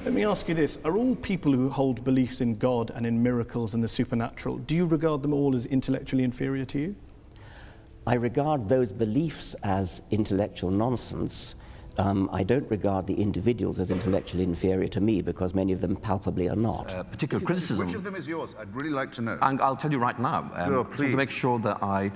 Let me ask you this. Are all people who hold beliefs in God and in miracles and the supernatural, do you regard them all as intellectually inferior to you? I regard those beliefs as intellectual nonsense. I don't regard the individuals as intellectually inferior to me, because many of them palpably are not. Particular criticism. Which of them is yours? I'd really like to know. And I'll tell you right now, please. to make sure that I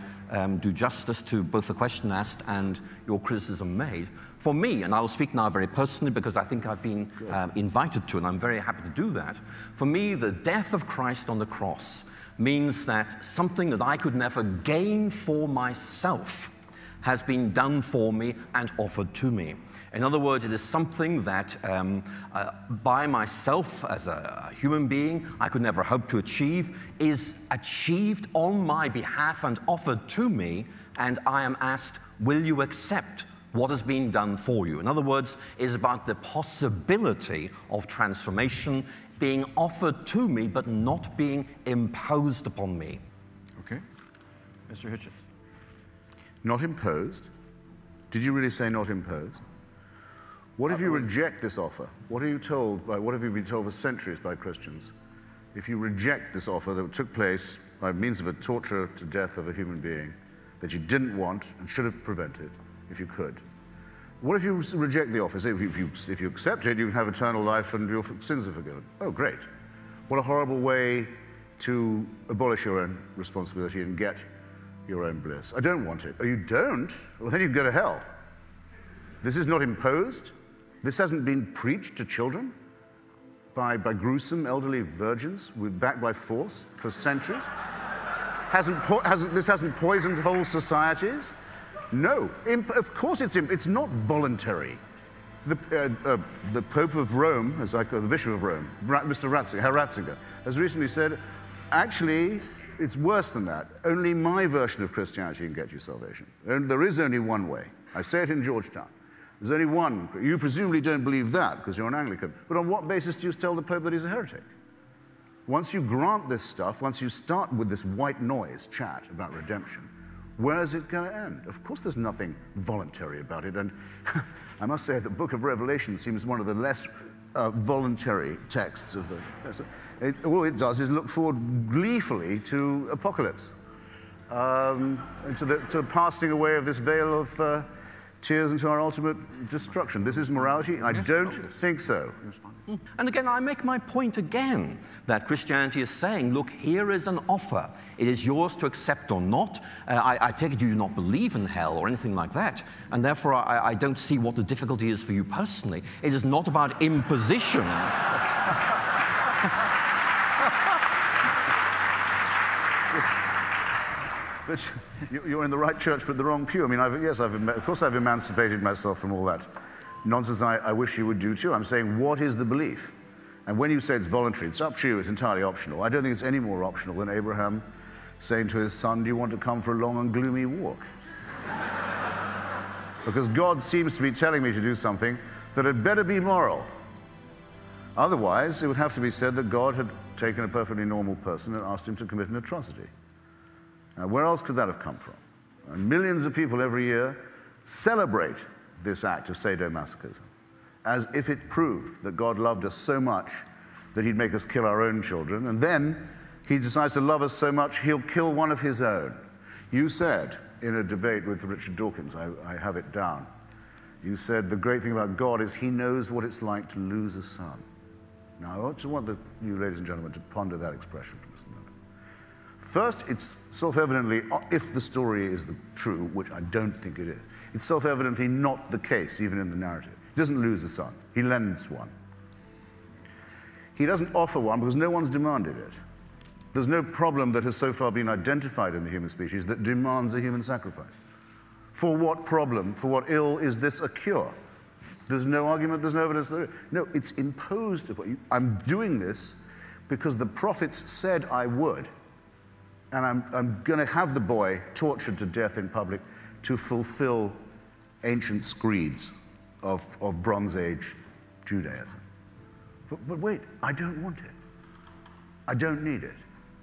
do justice to both the question asked and your criticism made. For me, and I'll speak now very personally because I think I've been invited to, and I'm very happy to do that. For me, the death of Christ on the cross means that something that I could never gain for myself has been done for me and offered to me. In other words, it is something that by myself as a human being I could never hope to achieve, is achieved on my behalf and offered to me, and I am asked, will you accept what has been done for you? In other words, it is about the possibility of transformation being offered to me but not being imposed upon me. Okay. Mr. Hitchens. Not imposed? Did you really say not imposed? What if you reject this offer? What are you told by, what have you been told for centuries by Christians? If you reject this offer that took place by means of a torture to death of a human being that you didn't want and should have prevented, if you could. What if you reject the offer? If you accept it, you can have eternal life and your sins are forgiven. Oh, great. What a horrible way to abolish your own responsibility and get your own bliss. I don't want it. Oh, you don't? Well, then you can go to hell. This is not imposed. This hasn't been preached to children by gruesome elderly virgins backed by force for centuries. This hasn't poisoned whole societies. No, of course it's not voluntary. The Pope of Rome, as I call the Bishop of Rome, Mr. Herr Ratzinger, has recently said, actually, it's worse than that. Only my version of Christianity can get you salvation. And there is only one way. I say it in Georgetown. There's only one. You presumably don't believe that because you're an Anglican. But on what basis do you tell the Pope that he's a heretic? Once you grant this stuff, once you start with this white noise chat about redemption, where is it going to end? Of course there's nothing voluntary about it. And I must say the book of Revelation seems one of the less voluntary texts of the... all it does is look forward gleefully to apocalypse, to the passing away of this veil of tears into our ultimate destruction. This is morality? I don't think so. And again, I make my point again, that Christianity is saying, look, here is an offer. It is yours to accept or not. I take it you do not believe in hell or anything like that, and therefore I don't see what the difficulty is for you personally. It is not about imposition. But you're in the right church, but the wrong pew. I mean, of course I've emancipated myself from all that nonsense. I wish you would do too. I'm saying, what is the belief? And when you say it's voluntary, it's up to you, it's entirely optional. I don't think it's any more optional than Abraham saying to his son, do you want to come for a long and gloomy walk? Because God seems to be telling me to do something that had better be moral. Otherwise, it would have to be said that God had taken a perfectly normal person and asked him to commit an atrocity. Now, where else could that have come from? And millions of people every year celebrate this act of sadomasochism as if it proved that God loved us so much that he'd make us kill our own children, and then he decides to love us so much he'll kill one of his own. You said in a debate with Richard Dawkins, I have it down, you said the great thing about God is he knows what it's like to lose a son. Now, I want you ladies and gentlemen to ponder that expression for just a moment. First, it's self-evidently, if the story is true, which I don't think it is, it's self-evidently not the case, even in the narrative. He doesn't lose a son. He lends one. He doesn't offer one because no one's demanded it. There's no problem that has so far been identified in the human species that demands a human sacrifice. For what problem, for what ill is this a cure? There's no argument, there's no evidence. No, it's imposed upon you. I'm doing this because the prophets said I would. And I'm going to have the boy tortured to death in public to fulfill ancient screeds of Bronze Age Judaism. But wait, I don't want it. I don't need it.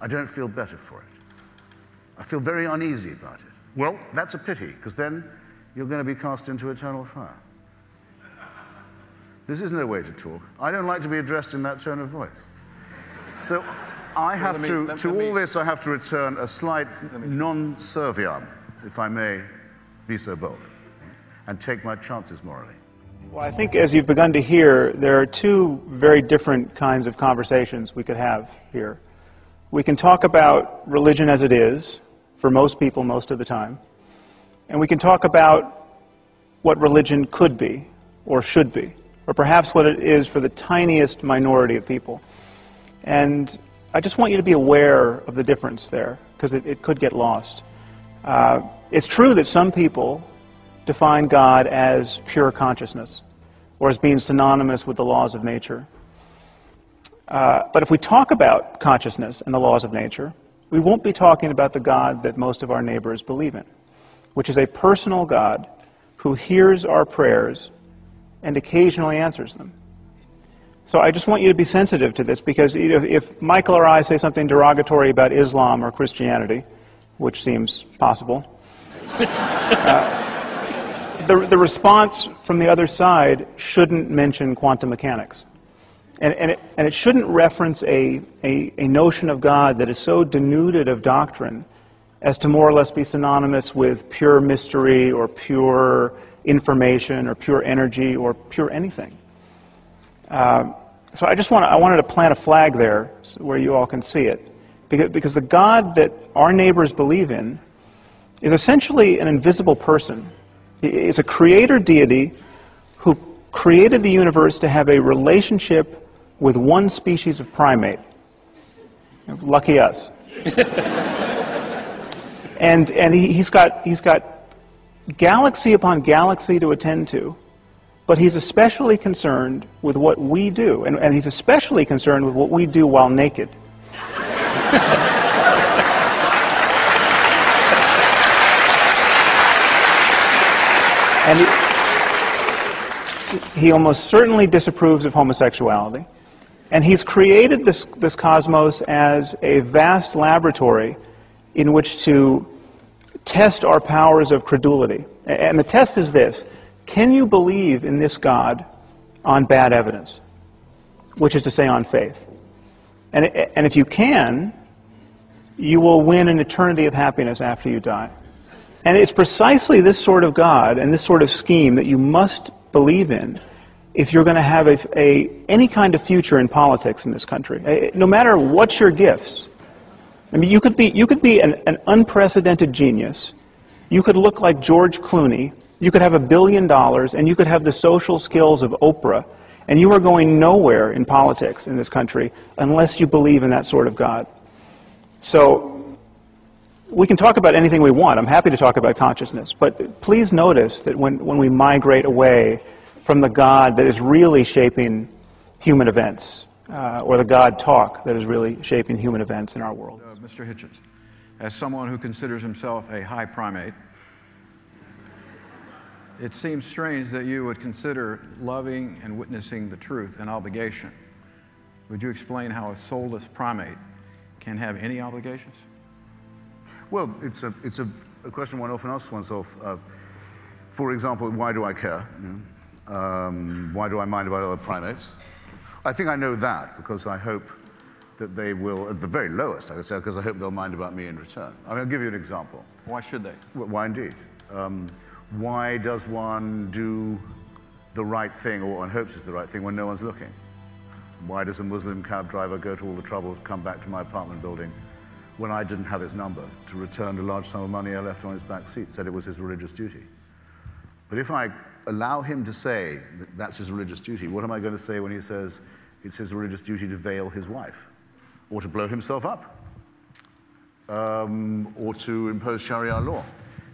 I don't feel better for it. I feel very uneasy about it. Well, that's a pity, because then you're going to be cast into eternal fire. This is no way to talk. I don't like to be addressed in that tone of voice. So I have all this, I have to return a slight non-serviam, if I may be so bold, and take my chances morally. Well, I think as you've begun to hear, there are two very different kinds of conversations we could have here. We can talk about religion as it is, for most people most of the time, and we can talk about what religion could be, or should be, or perhaps what it is for the tiniest minority of people. And I just want you to be aware of the difference there, because it could get lost. It's true that some people define God as pure consciousness, or as being synonymous with the laws of nature. But if we talk about consciousness and the laws of nature, we won't be talking about the God that most of our neighbors believe in, which is a personal God who hears our prayers and occasionally answers them. So I just want you to be sensitive to this, because if Michael or I say something derogatory about Islam or Christianity, which seems possible, the response from the other side shouldn't mention quantum mechanics. And it shouldn't reference a notion of God that is so denuded of doctrine as to more or less be synonymous with pure mystery or pure information or pure energy or pure anything. So I wanted to plant a flag there where you all can see it, because the God that our neighbors believe in is essentially an invisible person. He is a creator deity who created the universe to have a relationship with one species of primate. Lucky us. and he's got galaxy upon galaxy to attend to, but he's especially concerned with what we do, and he's especially concerned with what we do while naked. And he almost certainly disapproves of homosexuality. And he's created this cosmos as a vast laboratory in which to test our powers of credulity. And the test is this: can you believe in this God on bad evidence? Which is to say, on faith. And if you can, you will win an eternity of happiness after you die. And it's precisely this sort of God and this sort of scheme that you must believe in if you're going to have any kind of future in politics in this country. No matter what your gifts. I mean, you could be an unprecedented genius. You could look like George Clooney. You could have $1 billion, and you could have the social skills of Oprah, and you are going nowhere in politics in this country unless you believe in that sort of God. So we can talk about anything we want. I'm happy to talk about consciousness, but please notice that when we migrate away from the God that is really shaping human events, or the God talk that is really shaping human events in our world. Mr. Hitchens, as someone who considers himself a high primate, it seems strange that you would consider loving and witnessing the truth an obligation. Would you explain how a soulless primate can have any obligations? Well, it's a question one often asks oneself. For example, why do I care? Why do I mind about other primates? I think I know that because I hope that they will, at the very lowest, I would say, because I hope they'll mind about me in return. I mean, I'll give you an example. Why should they? Why indeed? Why does one do the right thing, or one hopes it's the right thing, when no one's looking? Why does a Muslim cab driver go to all the trouble to come back to my apartment building when I didn't have his number, to return a large sum of money I left on his back seat, said it was his religious duty? But if I allow him to say that that's his religious duty, what am I going to say when he says it's his religious duty to veil his wife, or to blow himself up, or to impose Sharia law?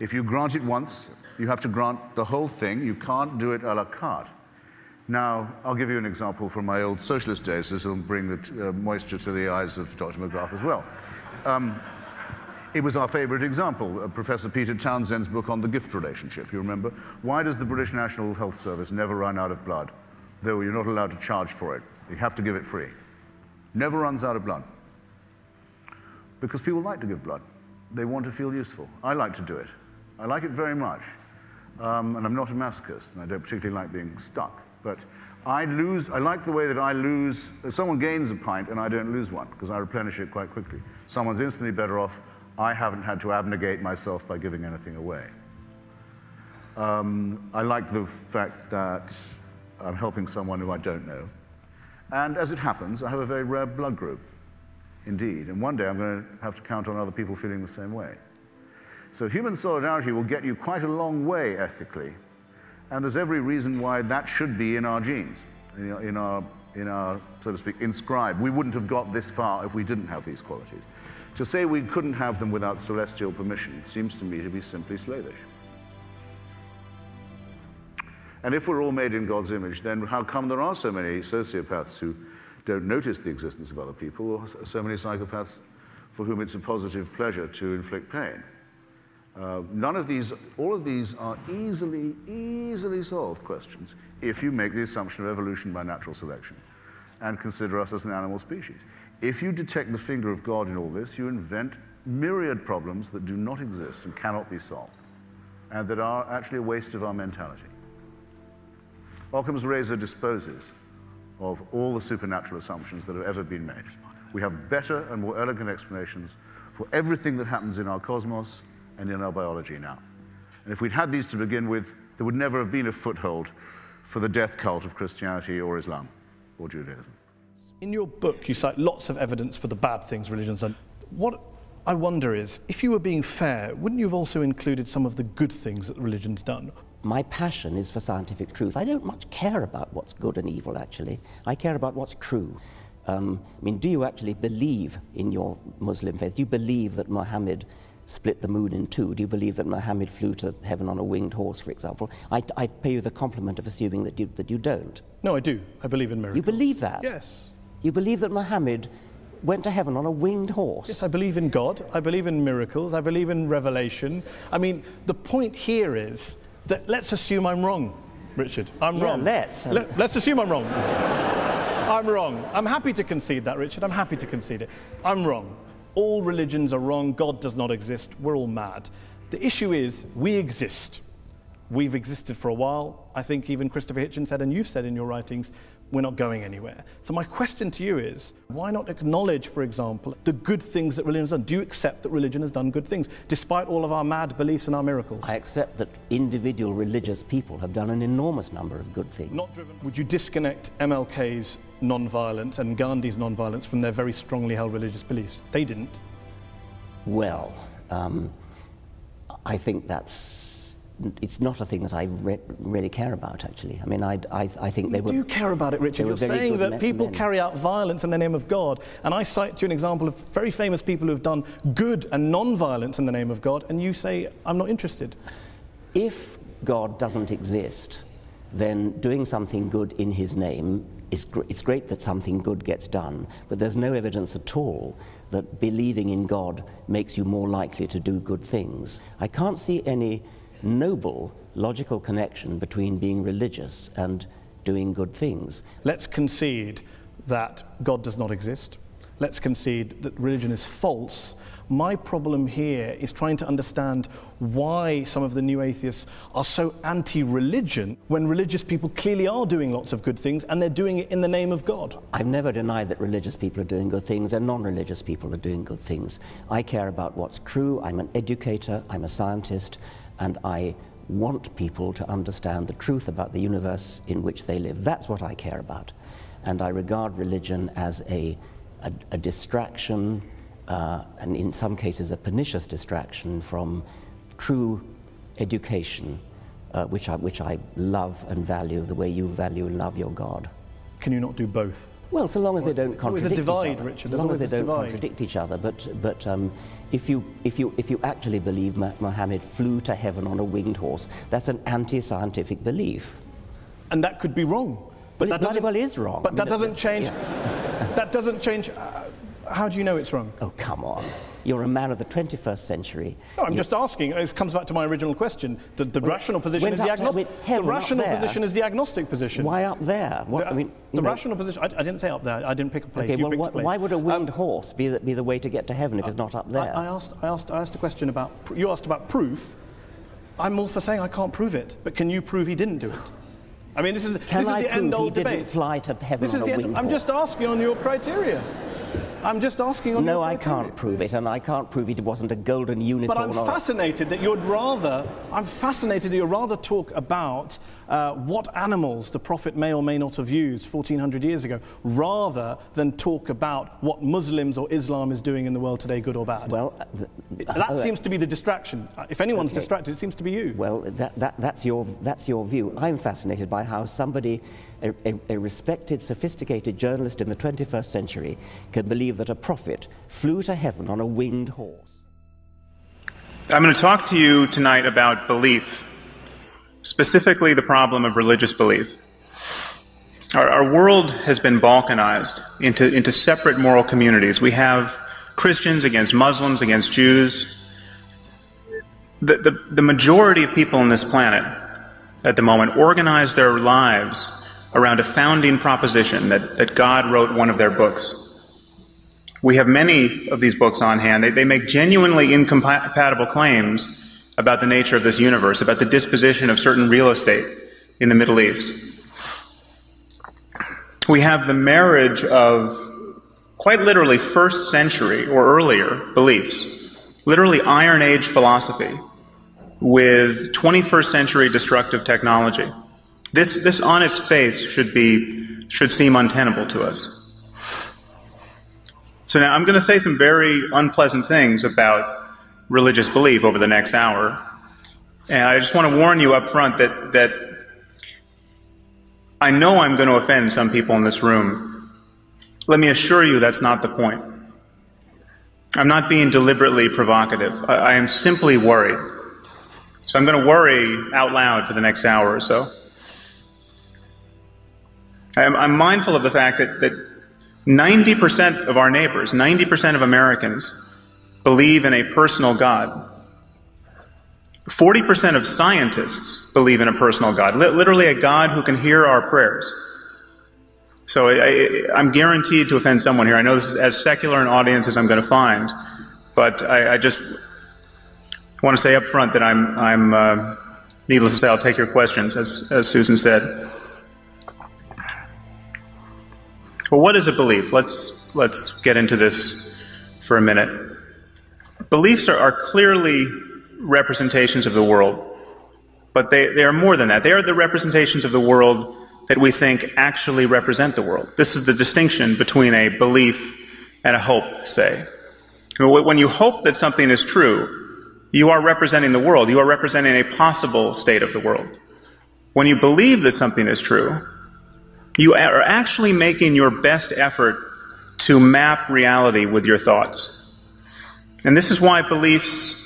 If you grant it once, you have to grant the whole thing. You can't do it a la carte. Now, I'll give you an example from my old socialist days. This will bring the moisture to the eyes of Dr. McGrath as well. It was our favorite example, Professor Peter Townsend's book on the gift relationship. You remember? Why does the British National Health Service never run out of blood, though you're not allowed to charge for it? You have to give it free. Never runs out of blood. Because people like to give blood. They want to feel useful. I like to do it. I like it very much. And I'm not a masochist, and I don't particularly like being stuck. But I like the way that I lose, someone gains a pint and I don't lose one, because I replenish it quite quickly. Someone's instantly better off. I haven't had to abnegate myself by giving anything away. I like the fact that I'm helping someone who I don't know. And as it happens, I have a very rare blood group, indeed. And one day I'm going to have to count on other people feeling the same way. So human solidarity will get you quite a long way ethically. And there's every reason why that should be in our genes, in our, so to speak, inscribed. We wouldn't have got this far if we didn't have these qualities. To say we couldn't have them without celestial permission seems to me to be simply slavish. And if we're all made in God's image, then how come there are so many sociopaths who don't notice the existence of other people, or so many psychopaths for whom it's a positive pleasure to inflict pain? None of these, all of these are easily solved questions if you make the assumption of evolution by natural selection and consider us as an animal species. If you detect the finger of God in all this, you invent myriad problems that do not exist and cannot be solved, and that are actually a waste of our mentality. Occam's razor disposes of all the supernatural assumptions that have ever been made. We have better and more elegant explanations for everything that happens in our cosmos and in our biology now. And if we'd had these to begin with, there would never have been a foothold for the death cult of Christianity or Islam or Judaism. In your book, you cite lots of evidence for the bad things religion's done. What I wonder is, if you were being fair, wouldn't you have also included some of the good things that religion's done? My passion is for scientific truth. I don't much care about what's good and evil, actually. I care about what's true. I mean, do you actually believe in your Muslim faith? Do you believe that Muhammad split the moon in two? Do you believe that Muhammad flew to heaven on a winged horse, for example? I pay you the compliment of assuming that you don't. No, I do. I believe in miracles. You believe that? Yes. You believe that Muhammad went to heaven on a winged horse? Yes, I believe in God. I believe in miracles. I believe in revelation. I mean, the point here is that let's assume I'm wrong, Richard. I'm wrong. Let's. Let's assume I'm wrong. I'm wrong. I'm happy to concede that, Richard. I'm happy to concede it. I'm wrong. All religions are wrong. God does not exist. We're all mad. The issue is we exist. We've existed for a while. I think even Christopher Hitchens said, and you've said in your writings, we're not going anywhere. So my question to you is, why not acknowledge, for example, the good things that religion has done? Do you accept that religion has done good things, despite all of our mad beliefs and our miracles? I accept that individual religious people have done an enormous number of good things. Not driven. Would you disconnect MLK's non-violence and Gandhi's non-violence from their very strongly held religious beliefs? They didn't. Well, I think it's not a thing that I really care about, actually. I mean, I think they were... You do care about it, Richard. You're saying that people carry out violence in the name of God, and I cite to you an example of very famous people who have done good and non-violence in the name of God, and you say, I'm not interested. If God doesn't exist, then doing something good in his name it's great that something good gets done, but there's no evidence at all that believing in God makes you more likely to do good things. I can't see any noble, logical connection between being religious and doing good things. Let's concede that God does not exist. Let's concede that religion is false. My problem here is trying to understand why some of the new atheists are so anti-religion when religious people clearly are doing lots of good things and they're doing it in the name of God. I've never denied that religious people are doing good things and non-religious people are doing good things. I care about what's true. I'm an educator, I'm a scientist, and I want people to understand the truth about the universe in which they live. That's what I care about. And I regard religion as a distraction, and in some cases a pernicious distraction from true education, which I love and value the way you value and love your God. Can you not do both? Well, so long as they don't contradict each other. There's a divide, Richard. As long as they don't contradict each other. But if you actually believe Muhammad flew to heaven on a winged horse, that's an anti-scientific belief. And that could be wrong. But that bloody well is wrong. But that doesn't change. That doesn't change. How do you know it's wrong? Oh, come on. You're a man of the 21st century. No, I'm just asking. It comes back to my original question. The rational position is the agnostic. The rational position is the agnostic position. Why up there? What, the rational position. I didn't say up there. I didn't pick a place. Okay, you well, picked a place. Why would a winged horse be the way to get to heaven if it's not up there? I asked a question about. You asked about proof. I'm all for saying I can't prove it, but can you prove he didn't do it? I mean, this is Can I the prove end-old he debate. didn't fly to heaven on a winged I'm horse? just asking on your criteria. I'm just asking on No, your I criteria. can't prove it, and I can't prove it wasn't a golden unicorn. But I'm fascinated that you'd rather talk about what animals the Prophet may or may not have used 1400 years ago, rather than talk about what Muslims or Islam is doing in the world today, good or bad. Well, that seems to be the distraction. If anyone's distracted, it seems to be you. Well, that's your view. I'm fascinated by how somebody, a respected, sophisticated journalist in the 21st century, can believe that a prophet flew to heaven on a winged horse. I'm going to talk to you tonight about belief, specifically the problem of religious belief. Our world has been balkanized into separate moral communities. We have Christians against Muslims, against Jews. The majority of people on this planet at the moment organize their lives around a founding proposition that God wrote one of their books. We have many of these books on hand. They make genuinely incompatible claims about the nature of this universe, about the disposition of certain real estate in the Middle East. We have the marriage of quite literally first century or earlier beliefs, literally Iron Age philosophy, with 21st century destructive technology. This on its face should seem untenable to us. So now I'm going to say some very unpleasant things about religious belief over the next hour. And I just want to warn you up front that I know I'm going to offend some people in this room. Let me assure you that's not the point. I'm not being deliberately provocative. I am simply worried. So I'm going to worry out loud for the next hour or so. I'm mindful of the fact that 90% of our neighbors, 90% of Americans, believe in a personal God. 40% of scientists believe in a personal God, literally a God who can hear our prayers. So I'm guaranteed to offend someone here. I know this is as secular an audience as I'm going to find, but I just want to say up front that I'm needless to say, I'll take your questions, as Susan said. Well, what is a belief? Let's get into this for a minute. Beliefs are clearly representations of the world, but they are more than that. They are the representations of the world that we think actually represent the world. This is the distinction between a belief and a hope, say. When you hope that something is true, you are representing the world. You are representing a possible state of the world. When you believe that something is true, you are actually making your best effort to map reality with your thoughts. And this is why beliefs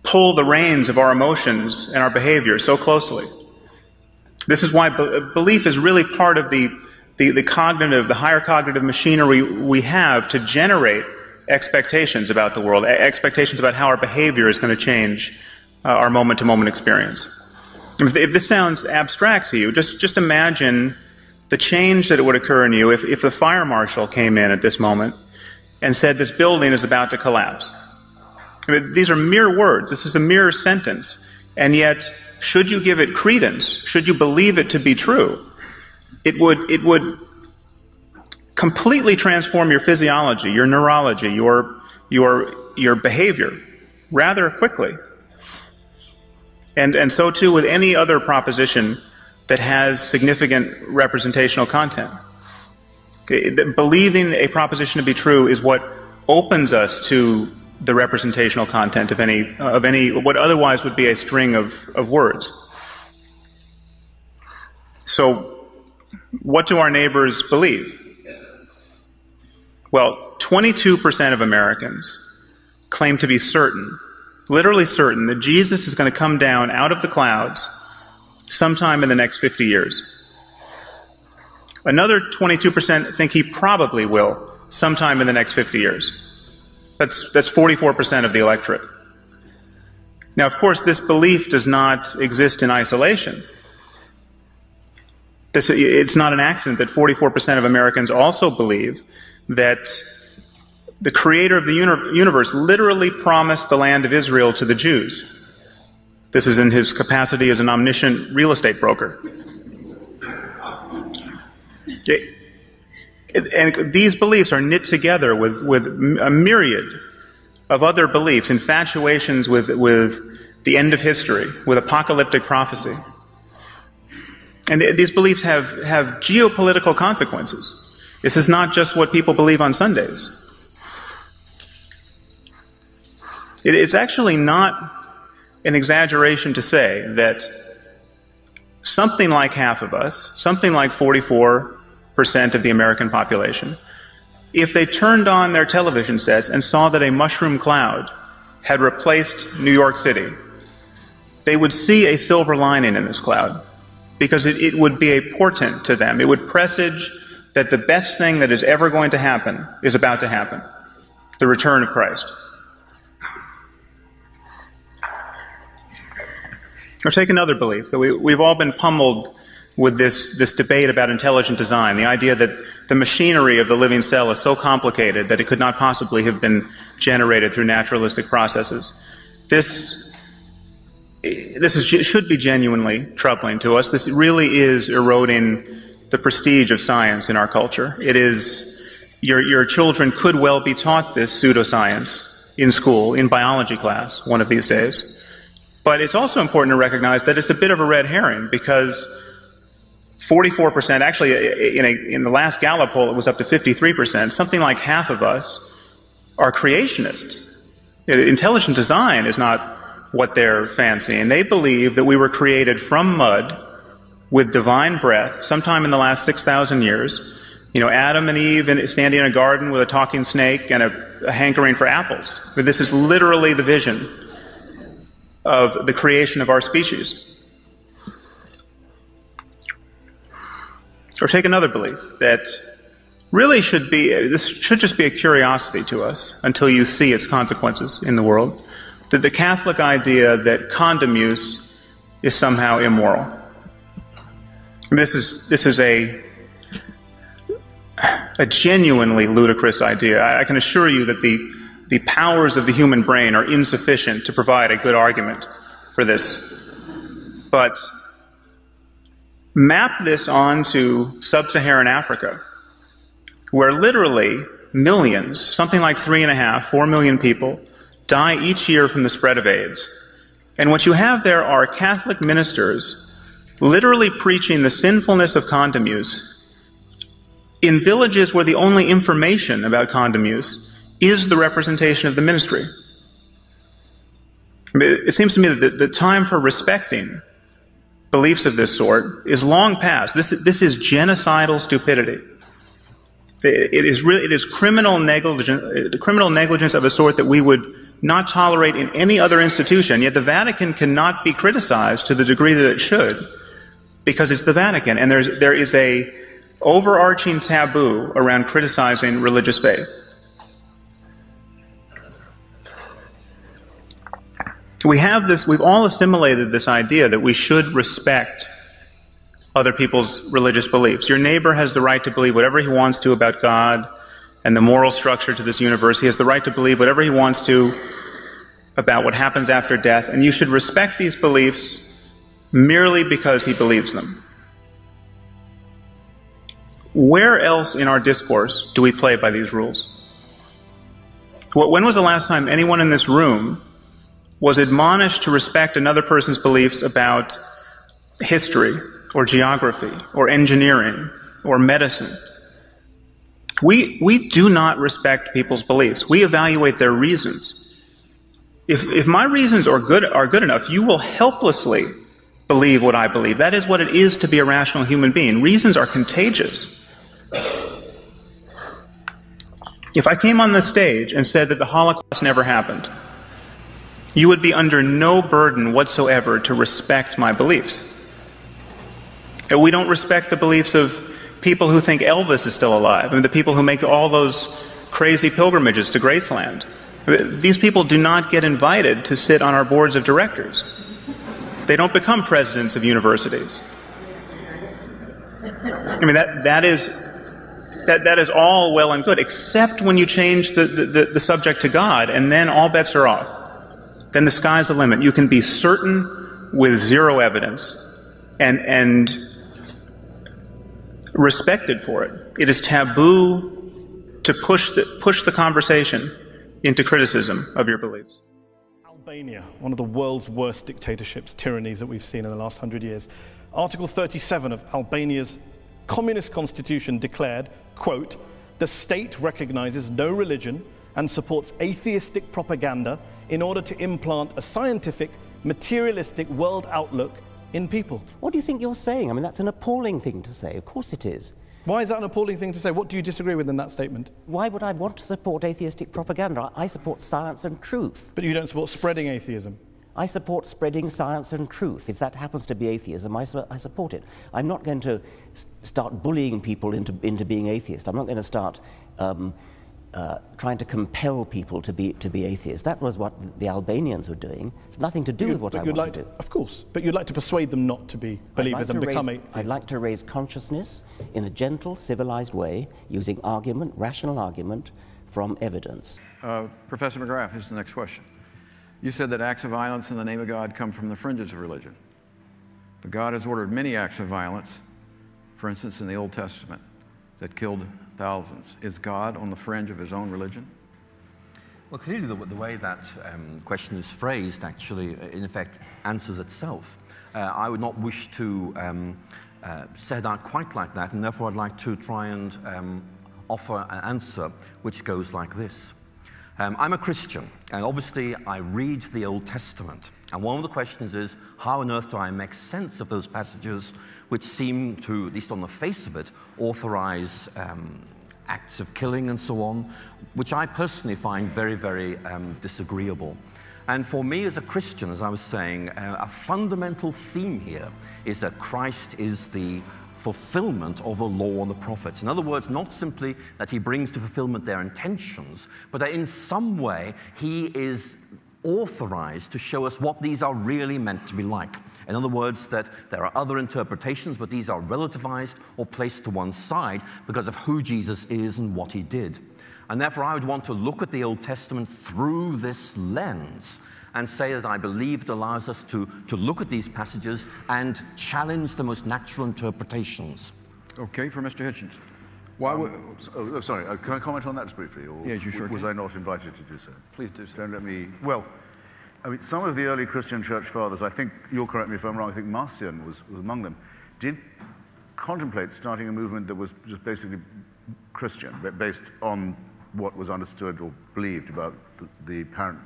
pull the reins of our emotions and our behavior so closely. This is why belief is really part of the higher cognitive machinery we have to generate expectations about the world, expectations about how our behavior is going to change our moment-to-moment experience. If this sounds abstract to you, just imagine the change that it would occur in you if the fire marshal came in at this moment and said this building is about to collapse. I mean, these are mere words. This is a mere sentence. And yet, should you give it credence, should you believe it to be true, it would completely transform your physiology, your neurology, your behavior rather quickly. And so too with any other proposition that has significant representational content. Believing a proposition to be true is what opens us to the representational content of any what otherwise would be a string of words. So, what do our neighbors believe? Well, 22% of Americans claim to be certain, literally certain, that Jesus is going to come down out of the clouds sometime in the next 50 years. Another 22% think he probably will sometime in the next 50 years. That's 44% of the electorate. Now, of course, this belief does not exist in isolation. It's not an accident that 44% of Americans also believe that the creator of the universe literally promised the land of Israel to the Jews. This is in his capacity as an omniscient real estate broker. And these beliefs are knit together with a myriad of other beliefs, infatuations with the end of history, with apocalyptic prophecy. And these beliefs have geopolitical consequences. This is not just what people believe on Sundays. It is actually not an exaggeration to say that something like half of us, something like 44% of the American population, if they turned on their television sets and saw that a mushroom cloud had replaced New York City, they would see a silver lining in this cloud, because it would be a portent to them. It would presage that the best thing that is ever going to happen is about to happen, the return of Christ. Or take another belief, that we've all been pummeled with this debate about intelligent design, the idea that the machinery of the living cell is so complicated that it could not possibly have been generated through naturalistic processes. This should be genuinely troubling to us. This really is eroding the prestige of science in our culture. It is, your children could well be taught this pseudoscience in school, in biology class, one of these days. But it's also important to recognize that it's a bit of a red herring, because 44%, actually in the last Gallup poll it was up to 53%, something like half of us are creationists. Intelligent design is not what they're fancying. They believe that we were created from mud with divine breath sometime in the last 6,000 years. Adam and Eve standing in a garden with a talking snake and a hankering for apples. But this is literally the vision of the creation of our species. Or take another belief that really this should just be a curiosity to us until you see its consequences in the world. That the Catholic idea that condom use is somehow immoral. This is a genuinely ludicrous idea. I can assure you that the powers of the human brain are insufficient to provide a good argument for this. But map this onto sub-Saharan Africa, where literally millions, something like 3.5, 4 million people, die each year from the spread of AIDS. And what you have there are Catholic ministers literally preaching the sinfulness of condom use in villages where the only information about condom use is the representation of the ministry. It seems to me that the time for respecting beliefs of this sort is long past. This is genocidal stupidity. It is criminal negligence of a sort that we would not tolerate in any other institution. Yet the Vatican cannot be criticized to the degree that it should, because it's the Vatican, and there is a overarching taboo around criticizing religious faith. We've all assimilated this idea that we should respect other people's religious beliefs. Your neighbor has the right to believe whatever he wants to about God and the moral structure to this universe. He has the right to believe whatever he wants to about what happens after death, and you should respect these beliefs merely because he believes them. Where else in our discourse do we play by these rules? When was the last time anyone in this room was admonished to respect another person's beliefs about history or geography or engineering or medicine? We do not respect people's beliefs. We evaluate their reasons. If my reasons are good enough, you will helplessly believe what I believe. That is what it is to be a rational human being. Reasons are contagious. If I came on the stage and said that the Holocaust never happened, you would be under no burden whatsoever to respect my beliefs. We don't respect the beliefs of people who think Elvis is still alive, the people who make all those crazy pilgrimages to Graceland. These people do not get invited to sit on our boards of directors. They don't become presidents of universities. That is all well and good, except when you change the subject to God, and then all bets are off. then the sky's the limit. You can be certain with zero evidence and respected for it. It is taboo to push the conversation into criticism of your beliefs. Albania, one of the world's worst dictatorships, tyrannies that we've seen in the last 100 years. Article 37 of Albania's communist constitution declared, quote, "The state recognizes no religion and supports atheistic propaganda in order to implant a scientific, materialistic world outlook in people." What do you think you're saying? I mean, that's an appalling thing to say. Of course it is. Why is that an appalling thing to say? What do you disagree with in that statement? Why would I want to support atheistic propaganda? I support science and truth. But you don't support spreading atheism. I support spreading science and truth. If that happens to be atheism, I support it. I'm not going to start bullying people into being atheist. I'm not going to start trying to compel people to be atheists. That was what the Albanians were doing. It's nothing to do with what I want to do. Of course, but you'd like to persuade them not to be believers and become atheists. I'd like to raise consciousness in a gentle, civilized way, using argument, rational argument, from evidence. Professor McGrath, here's the next question. You said that acts of violence in the name of God come from the fringes of religion. But God has ordered many acts of violence, for instance, in the Old Testament, that killed thousands. Is God on the fringe of his own religion? Well, clearly the way that question is phrased actually, in effect, answers itself. I would not wish to set it out quite like that, and therefore I'd like to try and offer an answer which goes like this. I'm a Christian, and obviously I read the Old Testament. And one of the questions is, how on earth do I make sense of those passages which seem to, at least on the face of it, authorize acts of killing and so on, which I personally find very, very disagreeable. And for me as a Christian, as I was saying, a fundamental theme here is that Christ is the fulfillment of the law and the prophets. In other words, not simply that he brings to fulfillment their intentions, but that in some way he is authorized to show us what these are really meant to be like. In other words, that there are other interpretations, but these are relativized or placed to one side because of who Jesus is and what he did. And therefore, I would want to look at the Old Testament through this lens and say that I believe it allows us to look at these passages and challenge the most natural interpretations. Okay, for Mr. Hitchens. Sorry, can I comment on that just briefly? Or yes, you sure was can. I not invited to do so? Please do so. Don't let me... Well, I mean, some of the early Christian church fathers, I think, you'll correct me if I'm wrong, I think Marcion was among them, did contemplate starting a movement that was just basically Christian, based on what was understood or believed about the apparent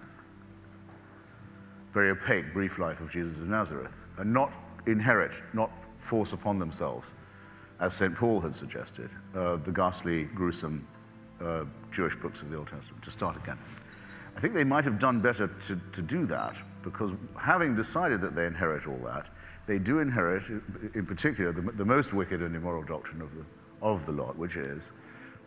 very opaque brief life of Jesus of Nazareth, and not inherit, not force upon themselves, as St. Paul had suggested, the ghastly, gruesome Jewish books of the Old Testament, to start again. I think they might have done better to do that, because having decided that they inherit all that, they do inherit, in particular, the most wicked and immoral doctrine of the lot, which is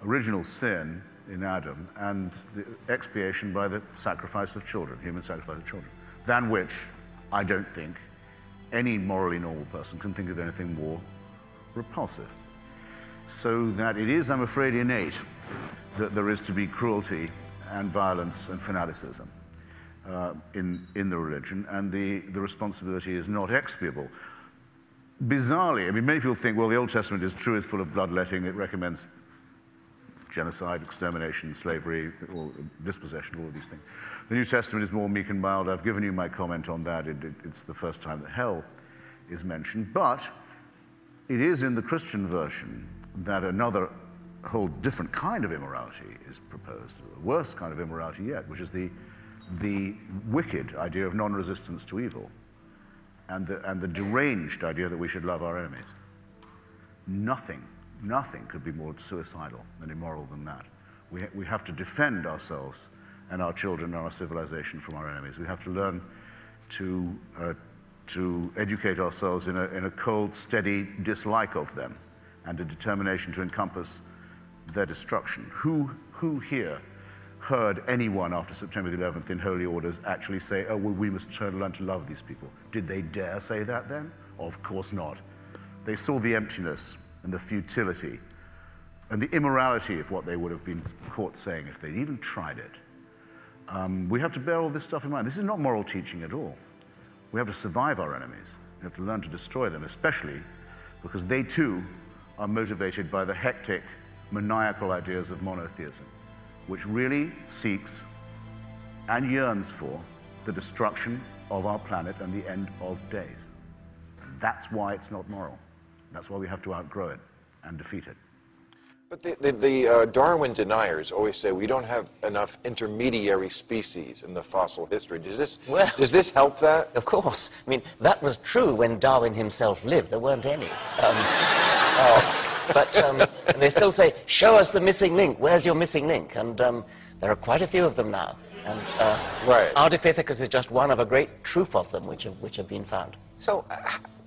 original sin in Adam and the expiation by the sacrifice of children, human sacrifice of children, than which I don't think any morally normal person can think of anything more repulsive. So that it is, I'm afraid, innate that there is to be cruelty and violence and fanaticism in the religion, and the responsibility is not expiable. Bizarrely, I mean, many people think, well, the Old Testament is true, it's full of bloodletting, it recommends genocide, extermination, slavery, or dispossession, all of these things. The New Testament is more meek and mild. I've given you my comment on that. It's the first time that hell is mentioned. But it is in the Christian version that another whole different kind of immorality is proposed, a worse kind of immorality yet, which is the wicked idea of non-resistance to evil, and the deranged idea that we should love our enemies. Nothing could be more suicidal and immoral than that. We have to defend ourselves and our children and our civilization from our enemies. We have to learn to educate ourselves in a cold, steady dislike of them and a determination to encompass their destruction. Who here heard anyone after September the 11th in holy orders actually say, oh, well, we must learn to love these people? Did they dare say that then? Of course not. They saw the emptiness and the futility and the immorality of what they would have been caught saying if they'd even tried it. We have to bear all this stuff in mind. This is not moral teaching at all. We have to survive our enemies. We have to learn to destroy them, especially because they too are motivated by the hectic, maniacal ideas of monotheism, which really seeks and yearns for the destruction of our planet and the end of days. And that's why it's not moral. That's why we have to outgrow it and defeat it. But the Darwin deniers always say we don't have enough intermediary species in the fossil history. Does this help that? Of course. I mean, that was true when Darwin himself lived. There weren't any. But they still say, show us the missing link. Where's your missing link? And there are quite a few of them now. And right. Ardipithecus is just one of a great troop of them which have been found. So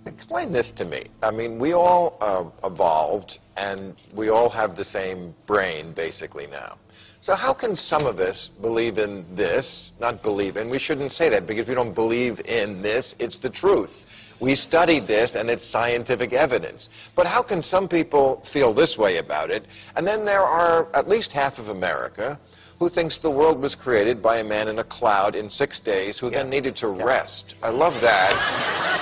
explain this to me. I mean, we all evolved, and we all have the same brain, basically, now. So how can some of us believe in this, not believe in? We shouldn't say that, because we don't believe in this. It's the truth. We studied this, and it's scientific evidence. But how can some people feel this way about it? And then there are at least half of America who thinks the world was created by a man in a cloud in 6 days who then needed to rest. I love that.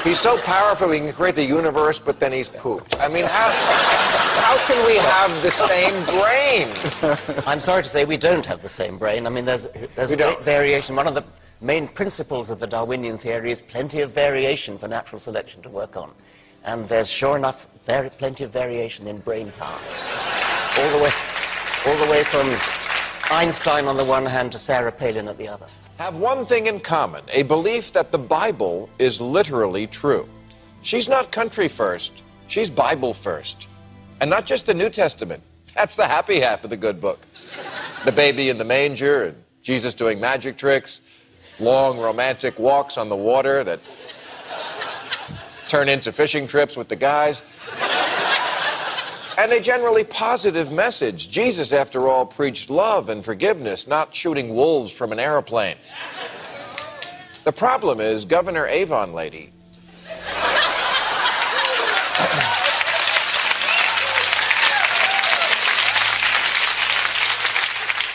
He's so powerful he can create the universe, but then he's pooped. I mean, how can we have the same brain? I'm sorry to say we don't have the same brain. I mean, there's a great variation. One of the main principles of the Darwinian theory is plenty of variation for natural selection to work on. And there's sure enough plenty of variation in brain power. All the way from Einstein on the one hand to Sarah Palin at the other. Have one thing in common, a belief that the Bible is literally true. She's not country first, she's Bible first. And not just the New Testament. That's the happy half of the good book. The baby in the manger, and Jesus doing magic tricks, long romantic walks on the water that turn into fishing trips with the guys. And a generally positive message. Jesus, after all, preached love and forgiveness, not shooting wolves from an airplane. The problem is Governor Avon lady.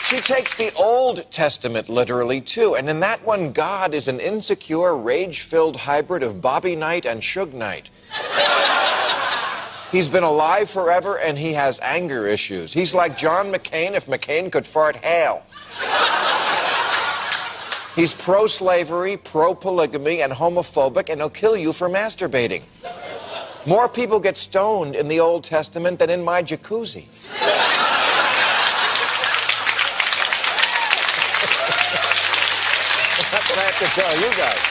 She takes the Old Testament literally, too. And in that one, God is an insecure, rage-filled hybrid of Bobby Knight and Suge Knight. He's been alive forever, and he has anger issues. He's like John McCain if McCain could fart hail. He's pro-slavery, pro-polygamy, and homophobic, and he'll kill you for masturbating. More people get stoned in the Old Testament than in my jacuzzi. That's what I have to tell you guys.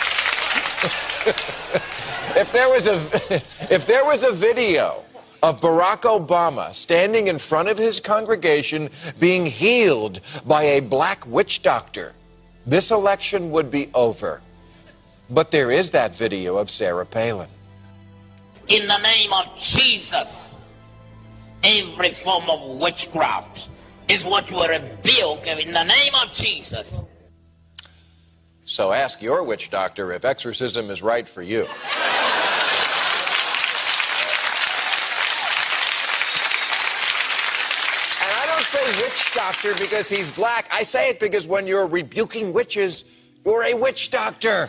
If there was a video of Barack Obama standing in front of his congregation being healed by a black witch doctor, this election would be over. But there is that video of Sarah Palin. In the name of Jesus, every form of witchcraft is what you rebuke in the name of Jesus. So ask your witch doctor if exorcism is right for you. Witch doctor because he's black. I say it because when you're rebuking witches, you're a witch doctor.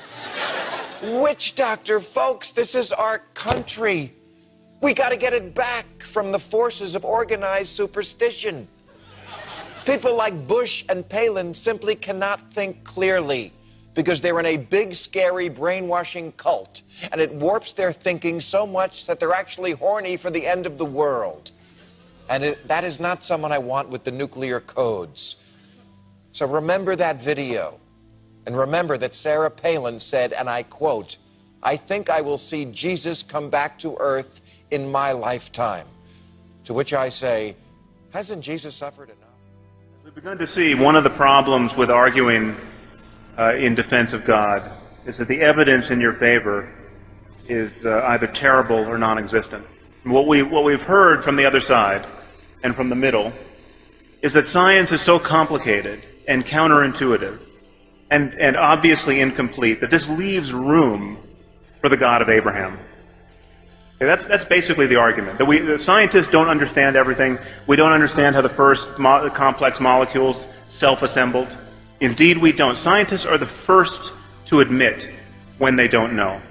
Witch doctor, folks, this is our country. We got to get it back from the forces of organized superstition. People like Bush and Palin simply cannot think clearly because they're in a big, scary, brainwashing cult, and it warps their thinking so much that they're actually horny for the end of the world. And that is not someone I want with the nuclear codes. So remember that video. And remember that Sarah Palin said, and I quote, "I think I will see Jesus come back to earth in my lifetime." To which I say, hasn't Jesus suffered enough? We've begun to see one of the problems with arguing in defense of God is that the evidence in your favor is either terrible or non-existent. What we've heard from the other side and from the middle is that science is so complicated and counterintuitive and obviously incomplete that this leaves room for the God of Abraham. Okay, that's basically the argument. That the scientists don't understand everything. We don't understand how the first complex molecules self-assembled. Indeed, we don't. Scientists are the first to admit when they don't know.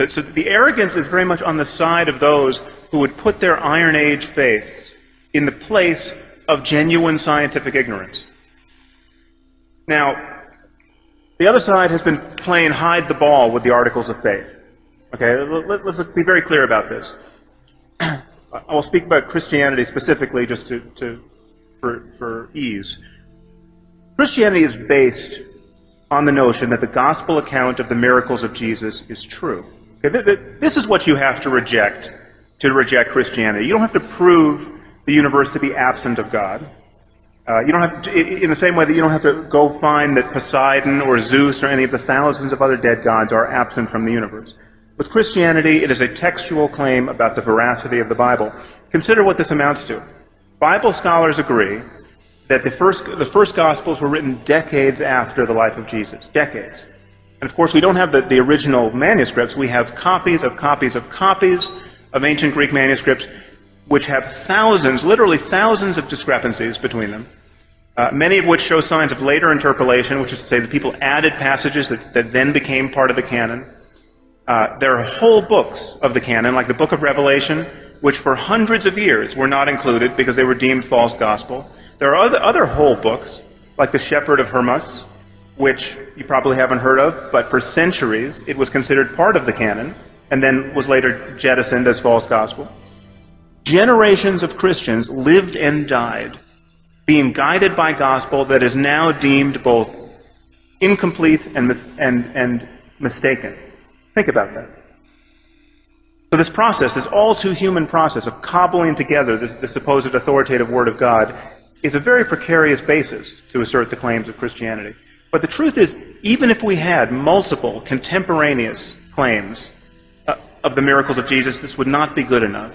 So the arrogance is very much on the side of those who would put their Iron Age faiths in the place of genuine scientific ignorance. Now, the other side has been playing hide the ball with the articles of faith. Okay, let's be very clear about this. I will speak about Christianity specifically just for ease. Christianity is based on the notion that the gospel account of the miracles of Jesus is true. Okay, this is what you have to reject Christianity. You don't have to prove the universe to be absent of God. You don't have to, in the same way that you don't have to go find that Poseidon or Zeus or any of the thousands of other dead gods are absent from the universe. With Christianity, it is a textual claim about the veracity of the Bible. Consider what this amounts to. Bible scholars agree that the first Gospels were written decades after the life of Jesus. Decades. And of course, we don't have the original manuscripts. We have copies of copies of copies of ancient Greek manuscripts which have thousands, literally thousands of discrepancies between them, many of which show signs of later interpolation, which is to say that people added passages that then became part of the canon. There are whole books of the canon, like the book of Revelation, which for hundreds of years were not included because they were deemed false gospel. There are other whole books, like the Shepherd of Hermas, which you probably haven't heard of, but for centuries it was considered part of the canon, and then was later jettisoned as false gospel. Generations of Christians lived and died being guided by gospel that is now deemed both incomplete and mistaken. Think about that. So this process, this all too human process of cobbling together the supposed authoritative Word of God, is a very precarious basis to assert the claims of Christianity. But the truth is, even if we had multiple contemporaneous claims of the miracles of Jesus, this would not be good enough.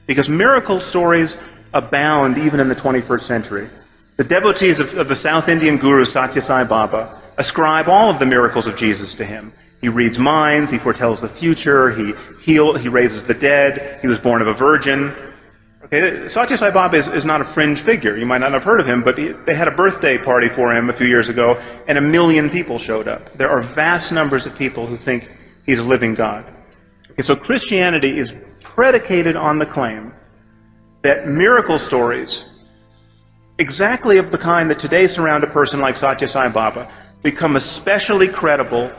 Because miracle stories abound even in the 21st century. The devotees of the South Indian guru Satya Sai Baba ascribe all of the miracles of Jesus to him. He reads minds, he foretells the future, he raises the dead, he was born of a virgin. Okay, Satya Sai Baba is not a fringe figure. You might not have heard of him, but they had a birthday party for him a few years ago, and 1 million people showed up. There are vast numbers of people who think he's a living God. Okay, so Christianity is predicated on the claim that miracle stories, exactly of the kind that today surround a person like Satya Sai Baba, become especially credible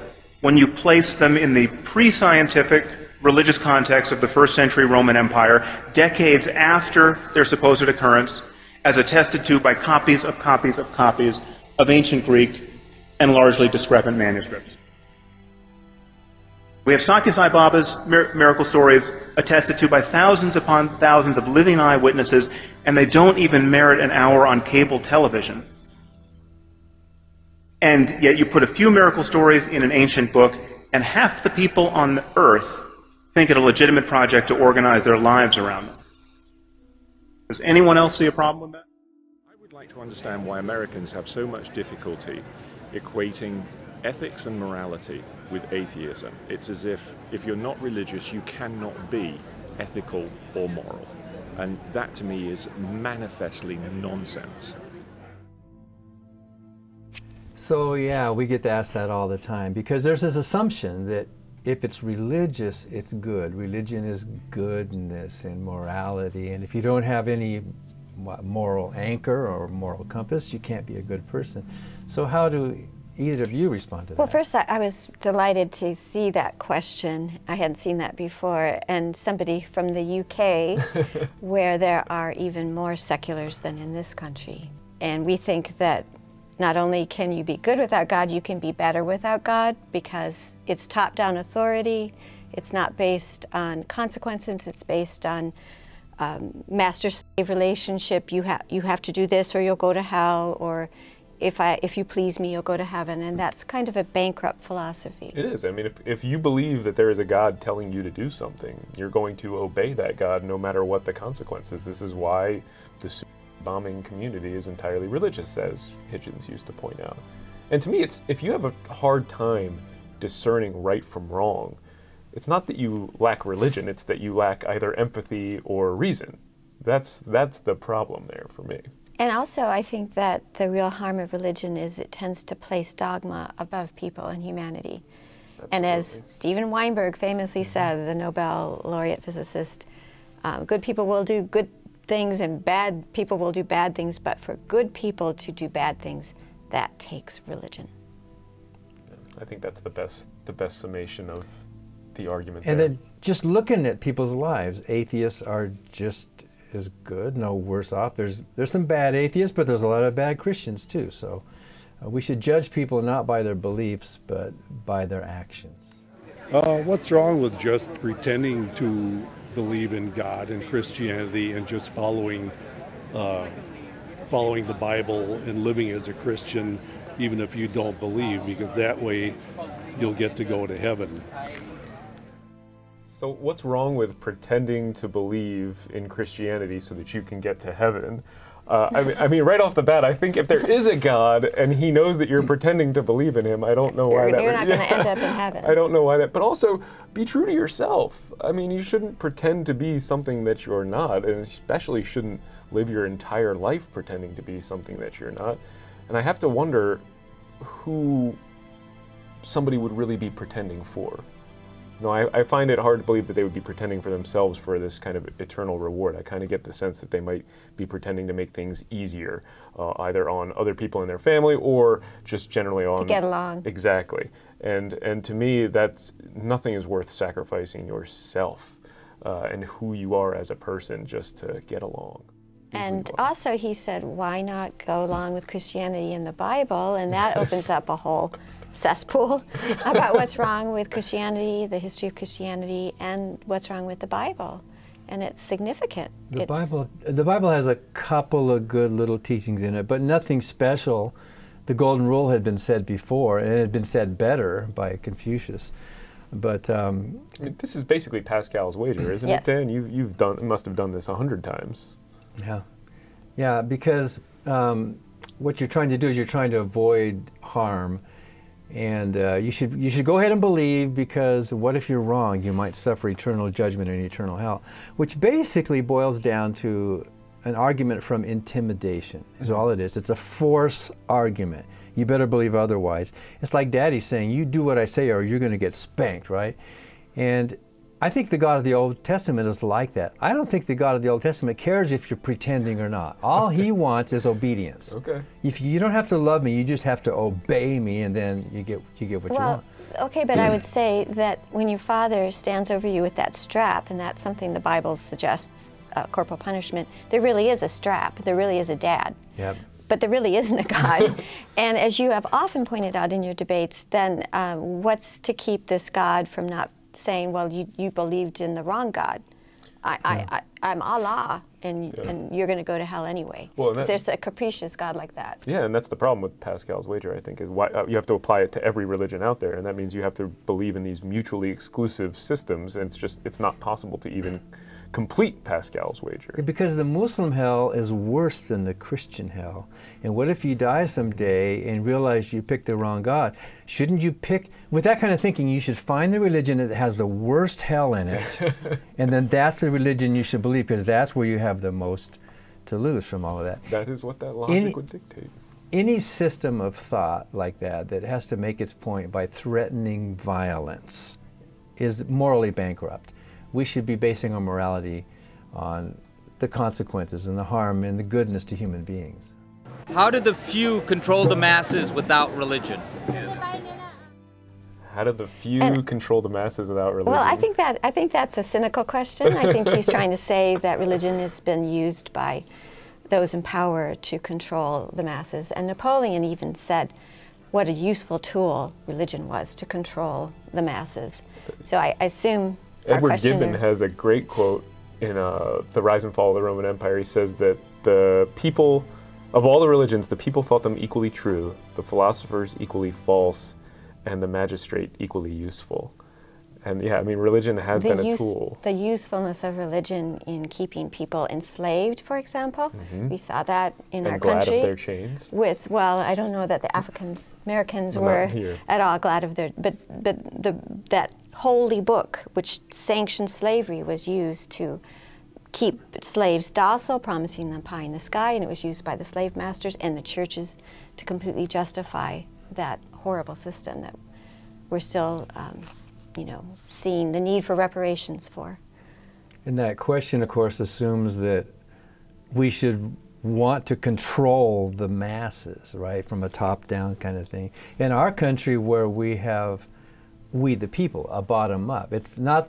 when you place them in the pre-scientific religious context of the first century Roman Empire, decades after their supposed occurrence, as attested to by copies of copies of copies of ancient Greek and largely discrepant manuscripts. We have Satya Sai Baba's miracle stories attested to by thousands upon thousands of living eyewitnesses, and they don't even merit an hour on cable television. And yet you put a few miracle stories in an ancient book, and half the people on the earth think it a legitimate project to organize their lives around them. Does anyone else see a problem with that? I would like to understand why Americans have so much difficulty equating ethics and morality with atheism. It's as if you're not religious, you cannot be ethical or moral. And that to me is manifestly nonsense. So yeah, we get asked that all the time because there's this assumption that if it's religious, it's good. Religion is goodness and morality, and if you don't have any moral anchor or moral compass, you can't be a good person. So how do either of you respond to that? Well, first, I was delighted to see that question. I hadn't seen that before, and somebody from the UK, where there are even more seculars than in this country. And we think that not only can you be good without God, you can be better without God because it's top-down authority. It's not based on consequences. It's based on master-slave relationship. You have to do this or you'll go to hell, or if you please me, you'll go to heaven. And that's kind of a bankrupt philosophy. It is. I mean, if you believe that there is a God telling you to do something, you're going to obey that God no matter what the consequences. This is why the bombing community is entirely religious, as Hitchens used to point out. And to me, it's if you have a hard time discerning right from wrong, it's not that you lack religion, it's that you lack either empathy or reason. That's the problem there for me. And also, I think that the real harm of religion is it tends to place dogma above people and humanity. Absolutely. And as Steven Weinberg famously said, the Nobel laureate physicist, good people will do good things and bad people will do bad things, but for good people to do bad things, that takes religion. I think that's the best summation of the argument and there. then just looking at people's lives, atheists are just as good, no worse off. There's some bad atheists, but there's a lot of bad Christians too. So we should judge people not by their beliefs, but by their actions. What's wrong with just pretending to believe in God and Christianity and just following the Bible and living as a Christian, even if you don't believe, because that way you'll get to go to heaven. So what's wrong with pretending to believe in Christianity so that you can get to heaven? I mean, right off the bat, I think if there is a God and he knows that you're pretending to believe in him, I don't know why that you're not going to end up in heaven. I don't know why that. But also, be true to yourself. I mean, you shouldn't pretend to be something that you're not, and especially shouldn't live your entire life pretending to be something that you're not. And I have to wonder who somebody would really be pretending for. No, I find it hard to believe that they would be pretending for themselves for this kind of eternal reward. I kind of get the sense that they might be pretending to make things easier, either on other people in their family or just generally on... To get along. Exactly. And to me, nothing is worth sacrificing yourself and who you are as a person just to get along. And also he said, why not go along with Christianity in the Bible? And that opens up a whole cesspool about what's wrong with Christianity, the history of Christianity, and what's wrong with the Bible. And it's significant. The Bible has a couple of good little teachings in it, but nothing special. The Golden Rule had been said before, and it had been said better by Confucius. But I mean, this is basically Pascal's wager, isn't it, Dan? You must have done this 100 times. Yeah, because what you're trying to do is you're trying to avoid harm, and you should go ahead and believe, because what if you're wrong? You might suffer eternal judgment and eternal hell, which basically boils down to an argument from intimidation. Is all it is. It's a force argument. You better believe otherwise. It's like Daddy saying, "You do what I say, or you're going to get spanked," right? And I think the God of the Old Testament is like that. I don't think the God of the Old Testament cares if you're pretending or not. All he wants is obedience. Okay. If you don't have to love me, you just have to obey me, and then you get what you want. Okay, but I would say that when your father stands over you with that strap, and that's something the Bible suggests, corporal punishment, there really is a strap. There really is a dad. Yep. But there really isn't a God. And as you have often pointed out in your debates, then what's to keep this God from not saying, well, you believed in the wrong God. I'm Allah, and you're going to go to hell anyway. Well, there's a capricious God like that. Yeah, and that's the problem with Pascal's wager, I think, is why you have to apply it to every religion out there, and that means you have to believe in these mutually exclusive systems, and it's not possible to even complete Pascal's wager. Because the Muslim hell is worse than the Christian hell. And what if you die someday and realize you picked the wrong God? Shouldn't you pick, with that kind of thinking, you should find the religion that has the worst hell in it, and then that's the religion you should believe, because that's where you have the most to lose from all of that. That is what that logic would dictate. Any system of thought like that has to make its point by threatening violence is morally bankrupt. We should be basing our morality on the consequences and the harm and the goodness to human beings. How did the few control the masses without religion? How did the few control the masses without religion? Well, I think that's a cynical question. I think he's trying to say that religion has been used by those in power to control the masses. And Napoleon even said what a useful tool religion was to control the masses. So I assume Edward Gibbon has a great quote in The Rise and Fall of the Roman Empire. He says that the people, of all the religions, the people thought them equally true, the philosophers equally false, and the magistrate equally useful. And yeah, I mean, religion has been a tool. The usefulness of religion in keeping people enslaved, for example. We saw that in our country. Glad of their chains. Well, I don't know that the Americans were at all glad of their, but that holy book which sanctioned slavery was used to keep slaves docile, promising them pie in the sky, and it was used by the slave masters and the churches to completely justify that horrible system that we're still, you know, seeing the need for reparations for. And that question, of course, assumes that we should want to control the masses, right, from a top-down kind of thing. In our country, where we have we the people, a bottom-up, it's not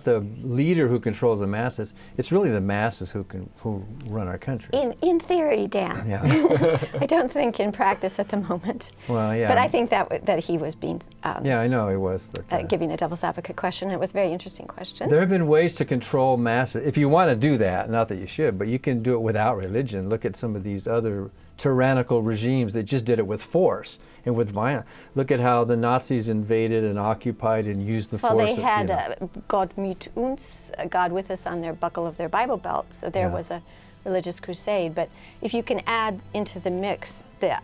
the leader who controls the masses. It's really the masses who run our country. In theory, Dan. Yeah. I don't think in practice at the moment. Well, yeah. But I think that he was being yeah, I know he was. But, giving a devil's advocate question. It was a very interesting question. There have been ways to control masses. If you want to do that, not that you should, but you can do it without religion. Look at some of these other tyrannical regimes that just did it with force and with violence. Look at how the Nazis invaded and occupied and used the force. Well, they had God mit uns, God with us, on their buckle of their Bible belt, so there was a religious crusade. But if you can add into the mix the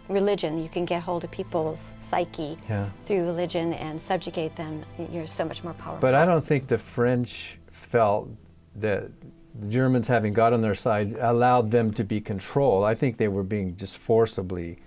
religion, you can get hold of people's psyche through religion and subjugate them. You're so much more powerful. But I don't think the French felt that the Germans, having God on their side, allowed them to be controlled. I think they were being just forcibly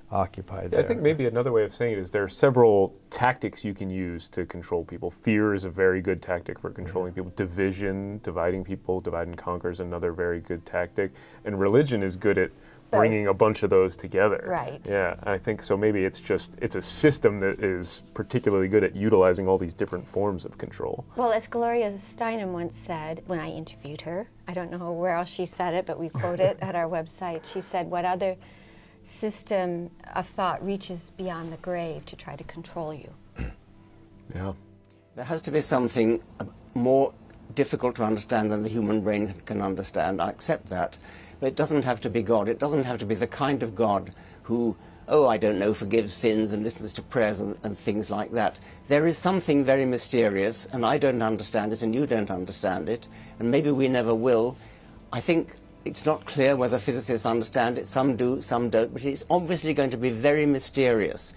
occupied there. I think maybe another way of saying it is there are several tactics you can use to control people. Fear is a very good tactic for controlling people. Division, dividing people, divide and conquer is another very good tactic. And religion is good at bringing a bunch of those together. Right. Yeah, I think so. Maybe it's a system that is particularly good at utilizing all these different forms of control. Well, as Gloria Steinem once said when I interviewed her, I don't know where else she said it, but we quote it at our website. She said, "What other system of thought reaches beyond the grave to try to control you?" Yeah. There has to be something more difficult to understand than the human brain can understand. I accept that. But it doesn't have to be God. It doesn't have to be the kind of God who, oh, I don't know, forgives sins and listens to prayers and things like that. There is something very mysterious, and I don't understand it, and you don't understand it, and maybe we never will. I think it's not clear whether physicists understand it. Some do, some don't, but it's obviously going to be very mysterious.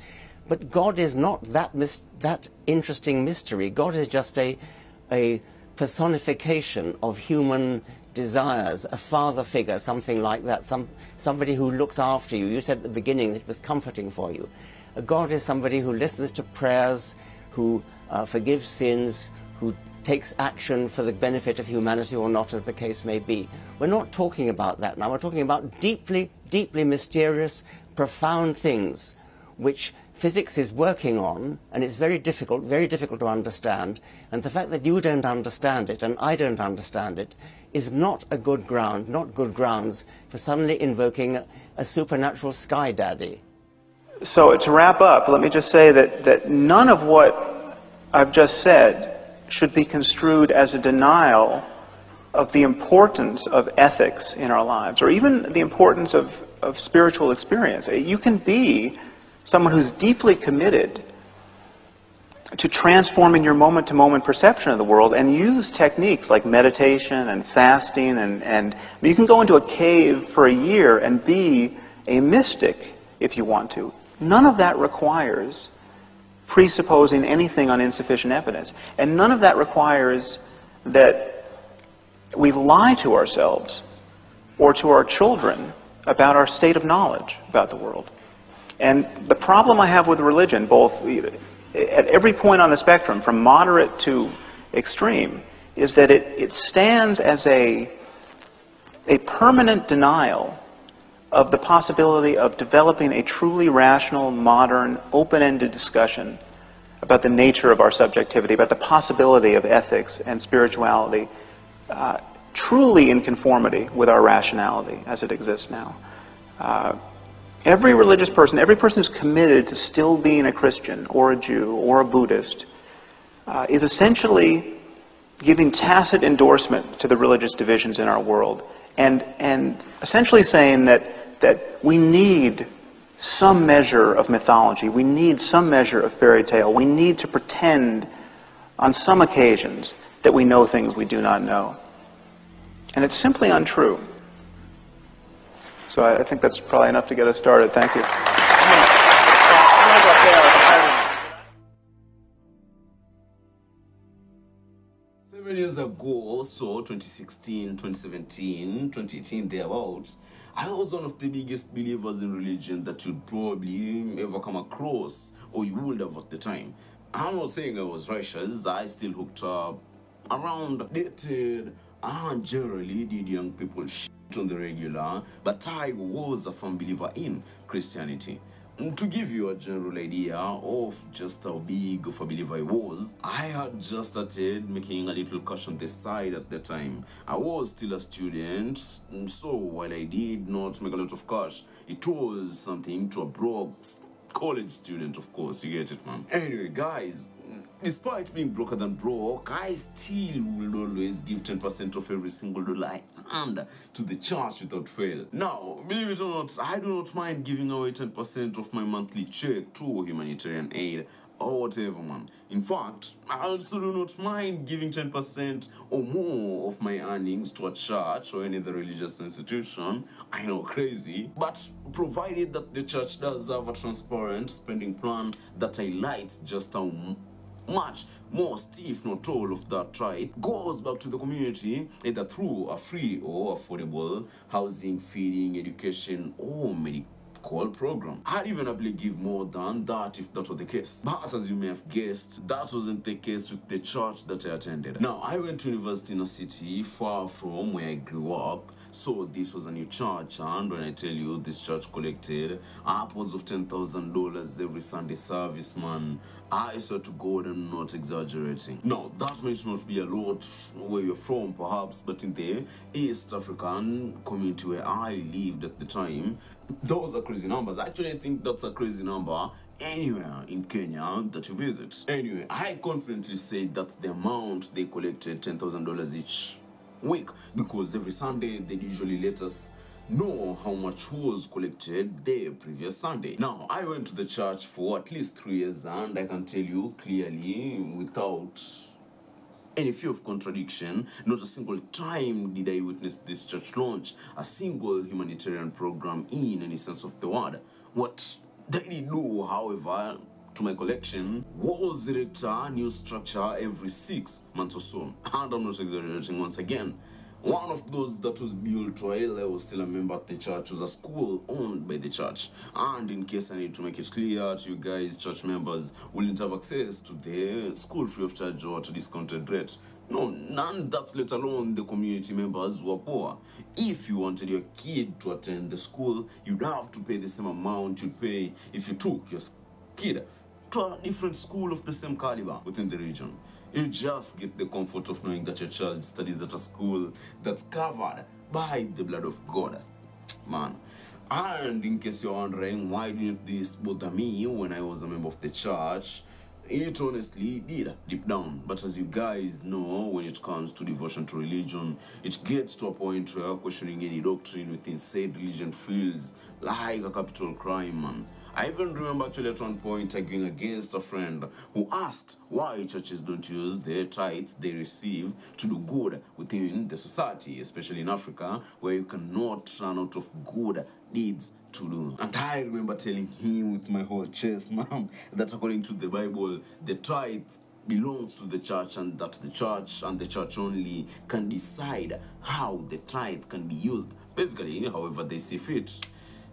But God is not that interesting mystery. God is just a personification of human desires, a father figure, something like that, somebody who looks after you. You said at the beginning that it was comforting for you. A God is somebody who listens to prayers, who forgives sins, who takes action for the benefit of humanity or not, as the case may be. We're not talking about that now. We're talking about deeply, deeply mysterious, profound things which physics is working on, and it's very difficult to understand. And the fact that you don't understand it and I don't understand it is not a good ground, not good grounds for suddenly invoking a supernatural sky daddy. So to wrap up, let me just say that none of what I've just said should be construed as a denial of the importance of ethics in our lives, or even the importance of spiritual experience. You can be someone who's deeply committed to transforming your moment-to-moment perception of the world and use techniques like meditation and fasting, and you can go into a cave for a year and be a mystic if you want to. None of that requires presupposing anything on insufficient evidence. And none of that requires that we lie to ourselves or to our children about our state of knowledge about the world. And the problem I have with religion, both at every point on the spectrum, from moderate to extreme, is that it stands as a permanent denial of the possibility of developing a truly rational, modern, open-ended discussion about the nature of our subjectivity, about the possibility of ethics and spirituality truly in conformity with our rationality as it exists now. Every religious person, every person who's committed to still being a Christian or a Jew or a Buddhist is essentially giving tacit endorsement to the religious divisions in our world, and essentially saying that we need some measure of mythology, we need some measure of fairy tale, we need to pretend on some occasions that we know things we do not know. And it's simply untrue. So I think that's probably enough to get us started. Thank you. 7 years ago, so 2016, 2017, 2018, thereabouts, I was one of the biggest believers in religion that you'd probably ever come across, or you would have at the time. I'm not saying I was righteous. I still hooked up, around, dated, and generally did young people shit on the regular, but I was a firm believer in Christianity. To give you a general idea of just how big of a believer I was, I had just started making a little cash on the side at the time. I was still a student, so while I did not make a lot of cash, it was something to a broke college student, of course, you get it, man. Anyway, guys, despite being broker than broke, I still will always give 10% of every single dollar I earned to the church without fail. Now, believe it or not, I do not mind giving away 10% of my monthly check to humanitarian aid or whatever, man. In fact, I also do not mind giving 10% or more of my earnings to a church or any other religious institution. I know, crazy, but provided that the church does have a transparent spending plan that highlights just how much most, if not all, of that right goes back to the community, either through a free or affordable housing, feeding, education, or medical program. I'd even happily give more than that if that were the case. But as you may have guessed, that wasn't the case with the church that I attended. Now, I went to university in a city far from where I grew up, so this was a new church, and when I tell you this church collected upwards of $10,000 every Sunday service, man, I swear to God I'm not exaggerating. Now, that might not be a lot where you're from, perhaps, but in the East African community where I lived at the time, those are crazy numbers. Actually, I think that's a crazy number anywhere in Kenya that you visit. Anyway, I confidently say that's the amount they collected, $10,000 each week, because every Sunday they usually let us know how much was collected the previous Sunday. Now, I went to the church for at least 3 years, and I can tell you clearly, without any fear of contradiction, not a single time did I witness this church launch a single humanitarian program in any sense of the word. What they did do, however, to my collection, was erect a new structure every 6 months or so. And I'm not exaggerating once again. One of those that was built while I was still a member at the church was a school owned by the church. And in case I need to make it clear to you guys, church members wouldn't have access to the school free of charge or at a discounted rate. No, none, that's let alone the community members who are poor. If you wanted your kid to attend the school, you'd have to pay the same amount you'd pay if you took your kid to a different school of the same caliber within the region. You just get the comfort of knowing that your child studies at a school that's covered by the blood of God. Man. And in case you're wondering why didn't this bother me when I was a member of the church, it honestly did deep down. But as you guys know, when it comes to devotion to religion, it gets to a point where questioning any doctrine within said religion feels like a capital crime, man. I even remember actually at one point arguing against a friend who asked why churches don't use the tithes they receive to do good within the society, especially in Africa, where you cannot run out of good deeds to do. And I remember telling him with my whole chest, man, that according to the Bible, the tithe belongs to the church, and that the church and the church only can decide how the tithe can be used, basically however they see fit.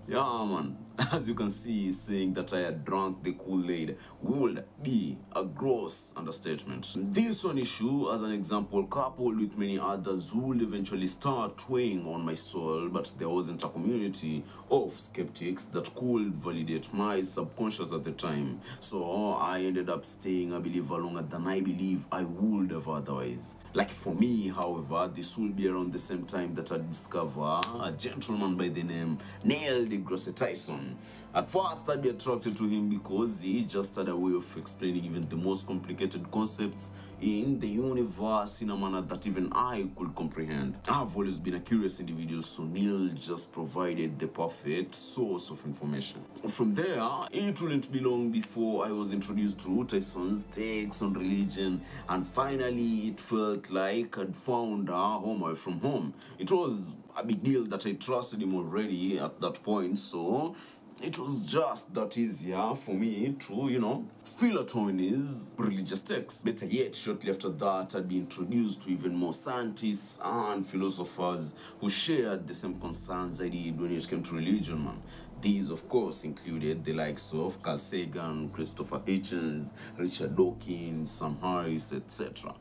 Yeah, man. As you can see, saying that I had drunk the Kool-Aid would be a gross understatement. This one issue, as an example, coupled with many others, would eventually start weighing on my soul, but there wasn't a community of skeptics that could validate my subconscious at the time. So I ended up staying a believer longer than I believe I would have otherwise. Like for me, however, this will be around the same time that I discover a gentleman by the name Neil deGrasse Tyson. At first, I'd be attracted to him because he just had a way of explaining even the most complicated concepts in the universe in a manner that even I could comprehend. I've always been a curious individual, so Neil just provided the perfect source of information. From there, it wouldn't be long before I was introduced to Tyson's takes on religion, and finally it felt like I'd found a home away from home. It was a big deal that I trusted him already at that point, so it was just that easier for me to, you know, feel at home in his religious texts. Better yet, shortly after that, I'd be introduced to even more scientists and philosophers who shared the same concerns I did when it came to religion, man. These, of course, included the likes of Carl Sagan, Christopher Hitchens, Richard Dawkins, Sam Harris, etc.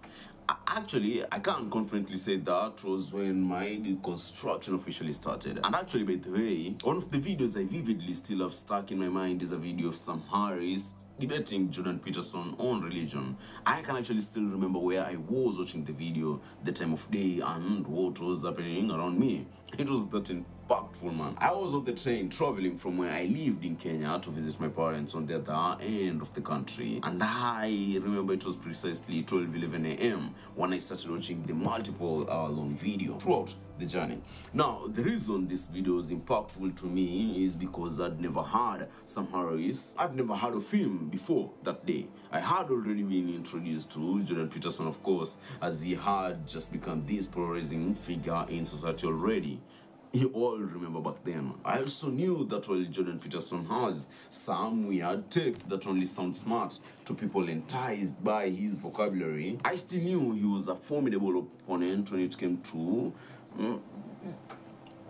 Actually, I can't confidently say that was when my deconstruction officially started. And actually, by the way, one of the videos I vividly still have stuck in my mind is a video of Sam Harris debating Jordan Peterson on religion. I can actually still remember where I was watching the video, the time of day, and what was happening around me. It was that impactful, man. I was on the train traveling from where I lived in Kenya to visit my parents on the other end of the country. And I remember it was precisely 12:11 a.m. when I started watching the multiple hour-long video throughout the journey. Now, the reason this video is impactful to me is because I'd never heard Sam Harris. I'd never heard of him before that day. I had already been introduced to Jordan Peterson, of course, as he had just become this polarizing figure in society already. You all remember back then. I also knew that while Jordan Peterson has some weird text that only sound smart to people enticed by his vocabulary, I still knew he was a formidable opponent when it came to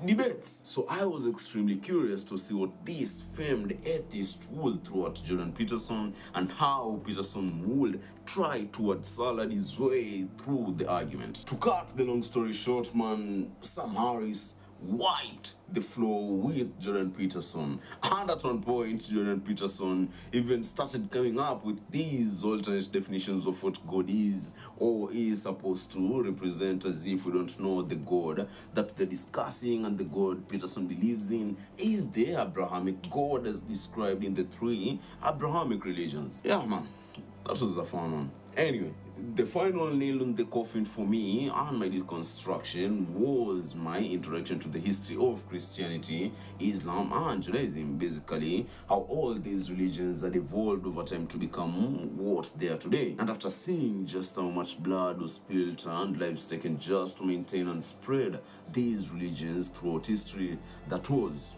debates. So I was extremely curious to see what this famed atheist would throw at Jordan Peterson and how Peterson would try to salad his way through the argument. To cut the long story short, man, Sam Harris wiped the floor with Jordan Peterson, and at one point Jordan Peterson even started coming up with these alternate definitions of what God is or is supposed to represent, as if we don't know the God that they're discussing. And the God Peterson believes in is the Abrahamic God as described in the 3 Abrahamic religions. Yeah, man, that was a fun one. Anyway, the final nail on the coffin for me and my deconstruction was my introduction to the history of Christianity, Islam, and Judaism. Basically, how all these religions had evolved over time to become what they are today. And after seeing just how much blood was spilled and lives taken just to maintain and spread these religions throughout history, that was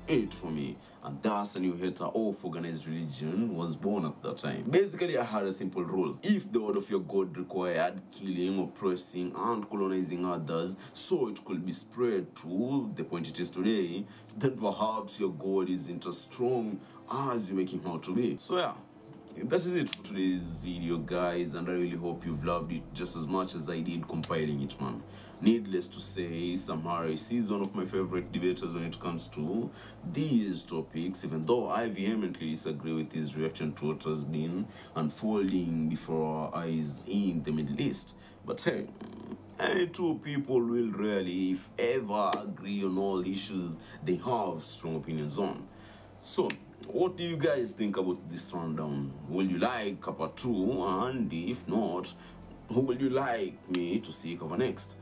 it for me. And thus a new hater of organized religion was born at that time. Basically, I had a simple rule. If the word of your God required killing, oppressing, and colonizing others so it could be spread to the point it is today, then perhaps your God isn't as strong as you make him out to be. So yeah, that is it for today's video, guys, and I really hope you've loved it just as much as I did compiling it, man. Needless to say, Sam Harris is one of my favorite debaters when it comes to these topics, even though I vehemently disagree with his reaction to what has been unfolding before our eyes in the Middle East. But hey, two people will rarely, if ever, agree on all issues they have strong opinions on. So, what do you guys think about this rundown? Will you like cover 2? And if not, who will you like me to see cover next?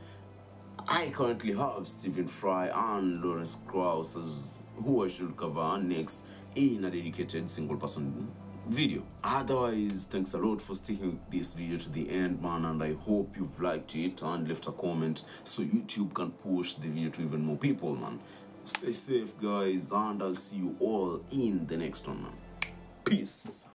I currently have Stephen Fry and Lawrence Krauss as who I should cover next in a dedicated single-person video. Otherwise, thanks a lot for sticking with this video to the end, man, and I hope you've liked it and left a comment so YouTube can push the video to even more people, man. Stay safe, guys, and I'll see you all in the next one, man. Peace.